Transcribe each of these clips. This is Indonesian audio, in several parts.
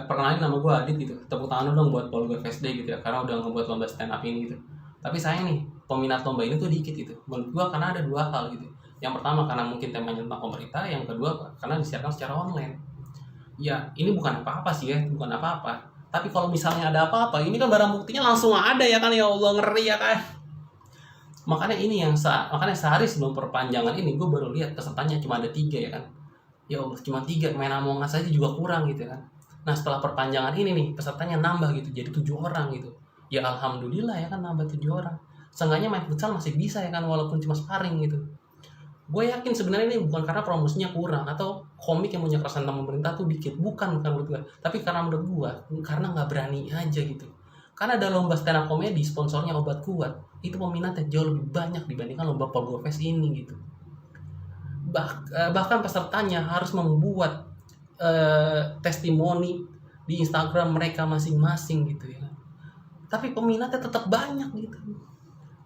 Perkenalin nama gue Adit gitu. Tepuk tangan dong buat Polgo FSD gitu ya, karena udah ngebuat lomba stand up ini gitu. Tapi sayang nih, peminat lomba ini tuh dikit gitu. Menurut gue karena ada dua hal gitu. Yang pertama karena mungkin temanya tentang pemerintah, yang kedua karena disiarkan secara online. Ya, ini bukan apa-apa sih ya, bukan apa-apa. Tapi kalau misalnya ada apa-apa, ini kan barang buktinya langsung ada ya kan, ya Allah, ngeri ya kan. Makanya sehari sebelum perpanjangan ini gue baru lihat pesertanya cuma ada 3 ya kan. Ya Allah, cuma 3, main Among Us aja juga kurang gitu kan. Nah setelah perpanjangan ini nih pesertanya nambah gitu jadi 7 orang gitu. Ya alhamdulillah ya kan, nambah 7 orang. Seenggaknya main futsal masih bisa ya kan, walaupun cuma sparring gitu. Gue yakin sebenarnya ini bukan karena promosinya kurang atau komik yang punya keresahan tentang pemerintah tuh dikit, bukan menurut gue. Tapi karena menurut gue karena nggak berani aja gitu. Karena ada lomba stand up komedi sponsornya Obat Kuat, itu peminatnya jauh lebih banyak dibandingkan lomba Polgo Fest ini gitu. Bahkan pesertanya harus membuat testimoni di Instagram mereka masing-masing gitu ya. Tapi peminatnya tetap banyak gitu.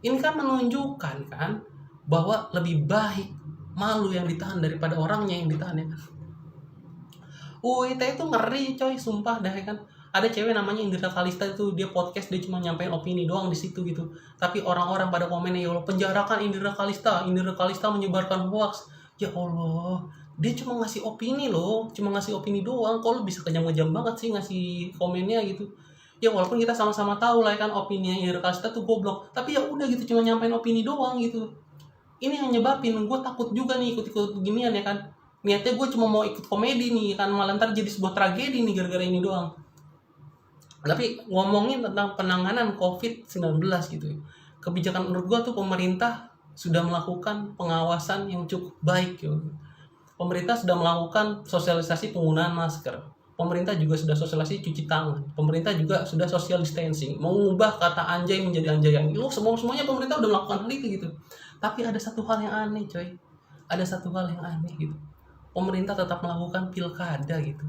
Ini kan menunjukkan kan bahwa lebih baik malu yang ditahan daripada orangnya yang ditahan ya kan. UIT itu ngeri coy, sumpah dah ya kan. Ada cewek namanya Indra Kalista itu, dia podcast, dia cuma nyampein opini doang di situ gitu. Tapi orang-orang pada komennya, ya Allah, penjarakan Indra Kalista menyebarkan hoax. Ya Allah, dia cuma ngasih opini loh, cuma ngasih opini doang. Kok lu bisa kejam-kejam banget sih ngasih komennya gitu. Ya walaupun kita sama-sama tahu lah kan opininya Indra Kalista tuh goblok, tapi ya udah gitu, cuma nyampein opini doang gitu. Ini yang nyebabin gue takut juga nih ikut-ikut beginian ya kan. Niatnya gue cuma mau ikut komedi nih kan, malah ntar jadi sebuah tragedi nih gara-gara ini doang. Tapi ngomongin tentang penanganan COVID-19 gitu, kebijakan menurut gue tuh pemerintah sudah melakukan pengawasan yang cukup baik gitu. Pemerintah sudah melakukan sosialisasi penggunaan masker. Pemerintah juga sudah sosialisasi cuci tangan. Pemerintah juga sudah social distancing, mengubah kata anjay menjadi anjayang. Semuanya pemerintah udah melakukan hal itu gitu. Tapi ada satu hal yang aneh coy. Ada satu hal yang aneh gitu. Pemerintah tetap melakukan pilkada gitu.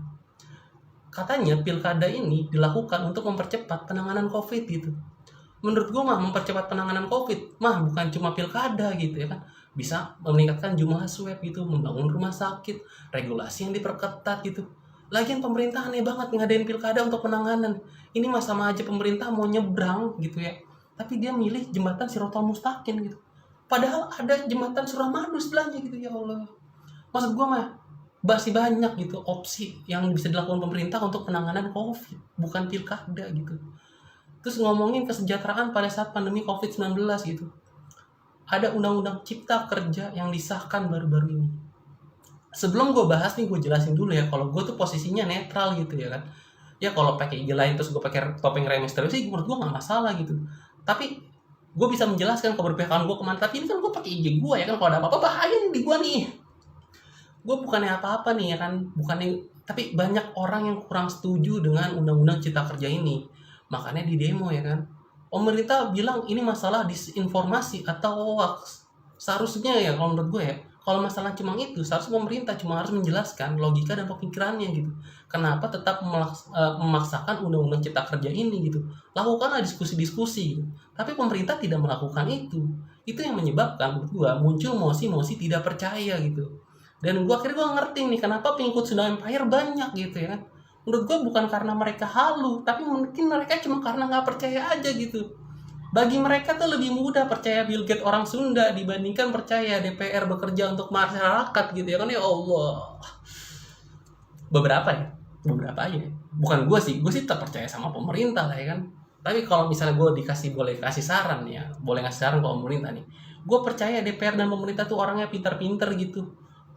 Katanya pilkada ini dilakukan untuk mempercepat penanganan COVID gitu. Menurut gue mah mempercepat penanganan COVID mah bukan cuma pilkada gitu ya kan. Bisa meningkatkan jumlah swab gitu, membangun rumah sakit, regulasi yang diperketat gitu. Lagian pemerintah aneh banget ngadain pilkada untuk penanganan. Ini mah sama aja pemerintah mau nyebrang gitu ya. Tapi dia milih jembatan Sirotol Mustaqim gitu. Padahal ada jembatan Suramadu sebelahnya gitu, ya Allah. Maksud gue mah masih banyak gitu opsi yang bisa dilakukan pemerintah untuk penanganan COVID, bukan pilkada gitu. Terus ngomongin kesejahteraan pada saat pandemi COVID-19 gitu. Ada undang-undang cipta kerja yang disahkan baru-baru ini. Sebelum gue bahas nih, gue jelasin dulu ya, kalau gue tuh posisinya netral gitu ya kan. Ya kalau pakai IG lain terus gue pakai topeng Rey Mysterio sih menurut gue gak masalah gitu. Tapi gue bisa menjelaskan keberpihakan gue kemana. Tapi ini kan gue pakai IG gue ya kan, kalau ada apa-apa bahaya nih di gue nih. Gue bukannya apa-apa nih ya kan, tapi banyak orang yang kurang setuju dengan undang-undang cipta kerja ini, makanya di demo ya kan. Pemerintah bilang ini masalah disinformasi atau hoax. Seharusnya ya kalau menurut gue ya, kalau masalah cuma itu, seharusnya pemerintah cuma harus menjelaskan logika dan pemikirannya gitu. Kenapa tetap memaksakan undang-undang cipta kerja ini gitu. Lakukanlah diskusi-diskusi gitu. Tapi pemerintah tidak melakukan itu. Itu yang menyebabkan menurut gue muncul mosi-mosi tidak percaya gitu. Dan akhirnya gue ngerti nih kenapa pengikut Sunda Empire banyak gitu ya kan. Menurut gue bukan karena mereka halu, tapi mungkin mereka cuma karena nggak percaya aja gitu. Bagi mereka tuh lebih mudah percaya Bill Gates orang Sunda dibandingkan percaya DPR bekerja untuk masyarakat gitu ya kan, ya Allah. Beberapa aja. Bukan gue sih tetap percaya sama pemerintah lah ya kan. Tapi kalau misalnya gue boleh kasih saran ya, boleh ngasih saran ke pemerintah nih. Gue percaya DPR dan pemerintah tuh orangnya pintar-pintar gitu.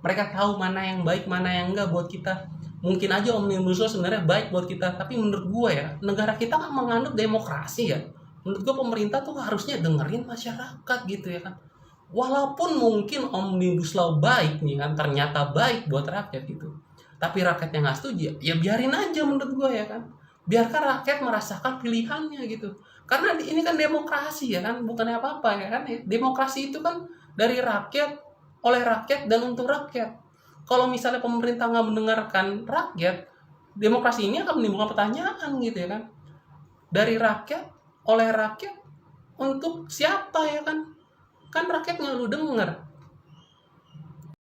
Mereka tahu mana yang baik, mana yang enggak buat kita. Mungkin aja Omnibus Law sebenarnya baik buat kita, tapi menurut gue ya, negara kita kan menganut demokrasi ya. Menurut gue pemerintah tuh harusnya dengerin masyarakat gitu ya kan. Walaupun mungkin Omnibus Law baik nih kan, ternyata baik buat rakyat gitu. Tapi rakyatnya nggak setuju, ya biarin aja menurut gue ya kan. Biarkan rakyat merasakan pilihannya gitu. Karena ini kan demokrasi ya kan, bukannya apa-apa ya kan. Demokrasi itu kan dari rakyat, oleh rakyat, dan untuk rakyat. Kalau misalnya pemerintah nggak mendengarkan rakyat, demokrasi ini akan menimbulkan pertanyaan gitu ya kan. Dari rakyat, oleh rakyat, untuk siapa ya kan? Kan rakyat nggak lu denger.